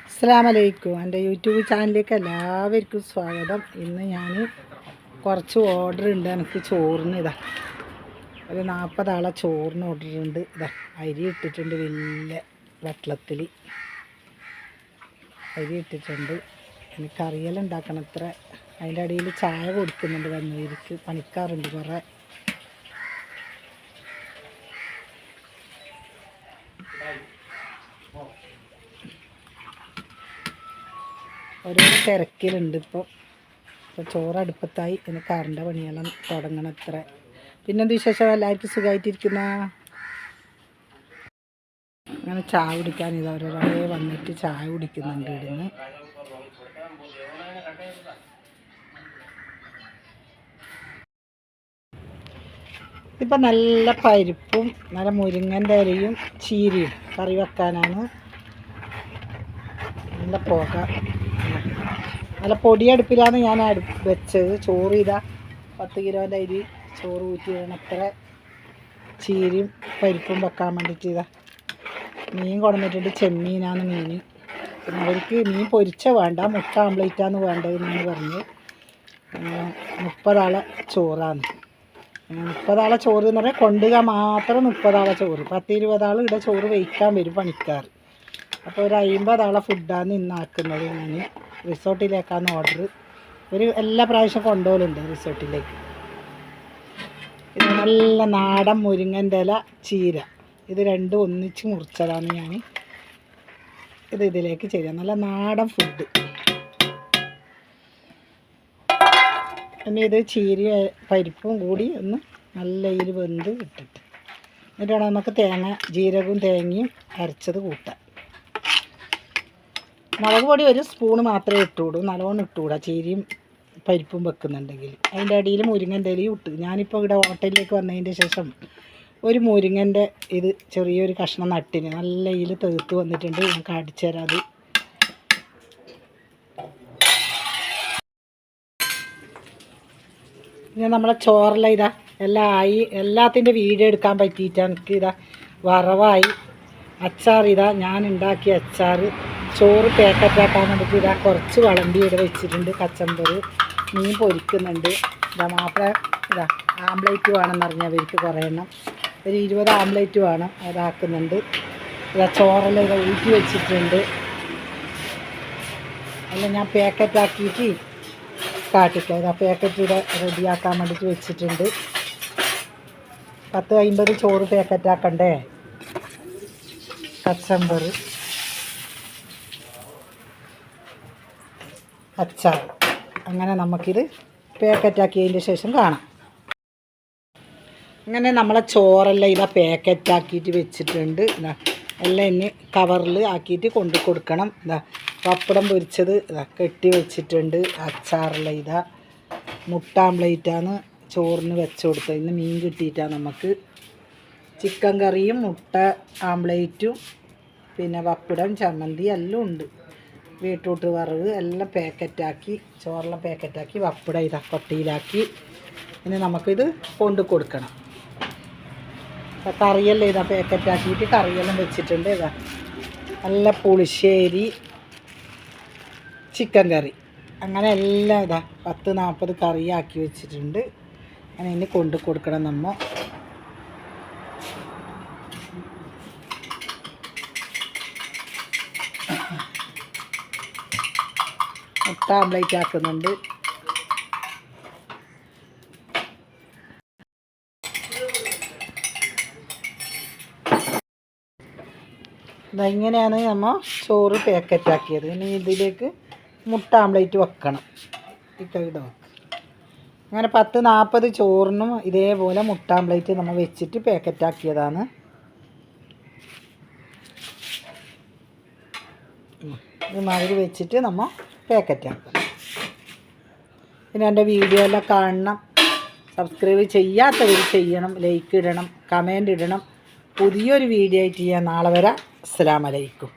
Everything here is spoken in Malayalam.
അസ്സലാമലൈക്കും. എൻ്റെ യൂട്യൂബ് ചാനലിലേക്ക് എല്ലാവർക്കും സ്വാഗതം. ഇന്ന് ഞാൻ കുറച്ച് ഓർഡർ ഉണ്ട്. എനിക്ക് ചോറിന് ഒരു 40 ആളെ ചോറിന് ഓർഡർ ഉണ്ട്. അരി ഇട്ടിട്ടുണ്ട്, വലിയ വെള്ളത്തിൽ അരി ഇട്ടിട്ടുണ്ട്. എനിക്ക് കറിയെല്ലാം ഉണ്ടാക്കണം. അത്ര അതിൻ്റെ അടിയിൽ ചായ കൊടുക്കുന്നുണ്ട്. വന്നവർക്ക് പണിക്കാറുണ്ട് കുറേ. ഓരോ തിരക്കിലുണ്ട്. ഇപ്പോൾ ചോറ് അടുപ്പത്തായി. പിന്നെ കറണ്ട് പണിയെല്ലാം തുടങ്ങണം. അത്ര പിന്നെന്ത് വിശേഷം? എല്ലാവർക്കും സുഖമായിട്ടിരിക്കുന്ന. അങ്ങനെ ചായ കുടിക്കാൻ ഒരാളെ വന്നിട്ട് ചായ കുടിക്കുന്നുണ്ട്. ഇവിടുന്ന് ഇപ്പം നല്ല പരിപ്പും നല്ല മുരിങ്ങൻ്റെ ഇലയും ചീരയും കറി വെക്കാനാണ്. നല്ല പുക, നല്ല പൊടിയടുപ്പിലാണ് ഞാൻ വെച്ചത്. ചോറ് 10 കിലോൻ്റെ അരി ചോറ് ഊറ്റി വേണം. അത്ര ചീരയും പരിപ്പും വെക്കാൻ വേണ്ടിയിട്ട് മീൻ കൊണ്ടുവന്നിട്ടുണ്ട്. ചെമ്മീനാണ് മീൻ. പിന്നെ അവർക്ക് മീൻ പൊരിച്ച വേണ്ട, മുട്ട ആംപ്ലേറ്റാണ് വേണ്ടതെന്നാണ് പറഞ്ഞ്. 30 ആളെ ചോറാണ്. 30 ആളെ ചോറ് എന്ന് പറഞ്ഞാൽ കൊണ്ടുപോകാൻ മാത്രം 30 ആളെ ചോറ്. 10-20 ആൾ ഇവിടെ ചോറ് വയ്ക്കാൻ വരും പണിക്കാർ. അപ്പോൾ ഒരു 50 ആളെ ഫുഡാണ് ഇന്നാക്കുന്നത്. ഞാൻ റിസോർട്ടിലേക്കാണ് ഓർഡർ. എല്ലാ പ്രാവശ്യം കൊണ്ടുപോകലുണ്ട് റിസോർട്ടിലേക്ക്. ഇത് നല്ല നാടൻ മുരിങ്ങൻ്റെ ഇല ചീര, ഇത് രണ്ടും ഒന്നിച്ച് മുറിച്ചതാണ് ഞാൻ. ഇതിലേക്ക് ചെയ്യാം. നല്ല നാടൻ ഫുഡ്. പിന്നെ ഇത് ചീര പരിപ്പും കൂടി ഒന്ന് നല്ല ഇതിൽ വെന്ത് ഇട്ടിട്ട് എന്നിട്ട് വേണം നമുക്ക് ജീരകവും തേങ്ങയും അരച്ചത് കൂട്ടാം. മുളക് പൊടി 1 സ്പൂണ് മാത്രമേ ഇട്ടുകൂടൂ, നല്ലോണം ഇട്ടുകൂടാ ചീരയും പരിപ്പും വെക്കുന്നുണ്ടെങ്കിൽ. അതിൻ്റെ അടിയിൽ മുരിങ്ങൻ്റെ ഇലയും ഇട്ട്. ഞാനിപ്പോൾ ഇവിടെ ഹോട്ടലിലേക്ക് വന്നതിൻ്റെ ശേഷം ഒരു മുരിങ്ങൻ്റെ ചെറിയൊരു കഷ്ണം നട്ടിന് നല്ല ഇതിൽ തീർത്ത് വന്നിട്ടുണ്ട്. ഞാൻ കാണിച്ചു തരാം. അത് പിന്നെ നമ്മളെ ചോറെല്ലാം എല്ലാം ആയി. എല്ലാത്തിൻ്റെ വീഡിയോ എടുക്കാൻ പറ്റിയിട്ട് എനിക്ക് വറവായി. അച്ചാർ ഞാൻ ഉണ്ടാക്കിയ അച്ചാർ. ചോറ് പാക്കറ്റാക്കാൻ വേണ്ടിയിട്ട് കുറച്ച് വിളമ്പി വെച്ചിട്ടുണ്ട്. കച്ചമ്പർ മീൻ പൊരിക്കുന്നുണ്ട്. മാപ്പിള ആംപ്ലേറ്റ് വേണമെന്ന് പറഞ്ഞവർക്ക് കുറേ എണ്ണം, ഒരു 20 ആംപ്ലേറ്റ് വേണം. അതാക്കുന്നുണ്ട്. ചോറെല്ലാം ഊറ്റി വെച്ചിട്ടുണ്ട്. അല്ല ഞാൻ പാക്കറ്റാക്കിയിട്ട് കാട്ടിക്കാം. പാക്കറ്റ് റെഡിയാക്കാൻ വേണ്ടിയിട്ട് വെച്ചിട്ടുണ്ട്. 10-50 ചോറ് പാക്കറ്റാക്കണ്ടേ. കച്ചമ്പർ, അച്ചാർ, അങ്ങനെ നമുക്കിത് പാക്കറ്റാക്കിയതിൻ്റെ ശേഷം കാണാം. അങ്ങനെ നമ്മളെ ചോറെല്ലാം പാക്കറ്റാക്കിയിട്ട് വെച്ചിട്ടുണ്ട്. എല്ലാം ഇനി കവറിൽ ആക്കിയിട്ട് കൊണ്ട് കൊടുക്കണം. പപ്പടം പൊരിച്ചത് കെട്ടി വെച്ചിട്ടുണ്ട്. അച്ചാറെല്ലാം മുട്ട ആംപ്ലേറ്റാണ് ചോറിന് വെച്ച് കൊടുത്തത്. ഇന്ന് മീൻ കിട്ടിയിട്ടാണ് നമുക്ക്. ചിക്കൻ കറിയും മുട്ട ആംപ്ലേറ്റും പിന്നെ പപ്പടം ചമ്മന്തി എല്ലാം ഉണ്ട്. ബീട്രൂട്ട് വറവ് എല്ലാം പാക്കറ്റാക്കി, ചോറെല്ലാം പാക്കറ്റാക്കി, പപ്പടം കൊട്ടയിലാക്കി. ഇനി നമുക്കിത് കൊണ്ട് കൊടുക്കണം. കറിയെല്ലാം പാക്കറ്റാക്കിയിട്ട് കറിയെല്ലാം വെച്ചിട്ടുണ്ട്. നല്ല പുളിശ്ശേരി, ചിക്കൻ കറി, അങ്ങനെ എല്ലാം 10-40 കറിയാക്കി വെച്ചിട്ടുണ്ട്. അങ്ങനെ ഇനി കൊണ്ട് കൊടുക്കണം നമ്മൾ. മുട്ട ആംപ്ലേറ്റ് ആക്കുന്നുണ്ട്. ഇങ്ങനെയാണ് നമ്മൾ ചോറ് പാക്കറ്റാക്കിയത്. ഇനി ഇതിലേക്ക് മുട്ട ആംപ്ലേറ്റ് വെക്കണം. അങ്ങനെ 10-40 ചോറിനും ഇതേപോലെ മുട്ട ആംപ്ലേറ്റ് നമ്മൾ വെച്ചിട്ട് പാക്കറ്റാക്കിയതാണ്. ഇതുമാതിരി വെച്ചിട്ട് നമ്മൾ പാക്കറ്റാക്കണം. പിന്നെ എൻ്റെ വീഡിയോ എല്ലാം കാണണം. സബ്സ്ക്രൈബ് ചെയ്യാത്തവർ ചെയ്യണം, ലൈക്ക് ഇടണം, കമൻ്റ് ഇടണം. പുതിയൊരു വീഡിയോ ആയിട്ട് ഞാൻ നാളെ വരാം. അസ്സലാമലൈക്കും.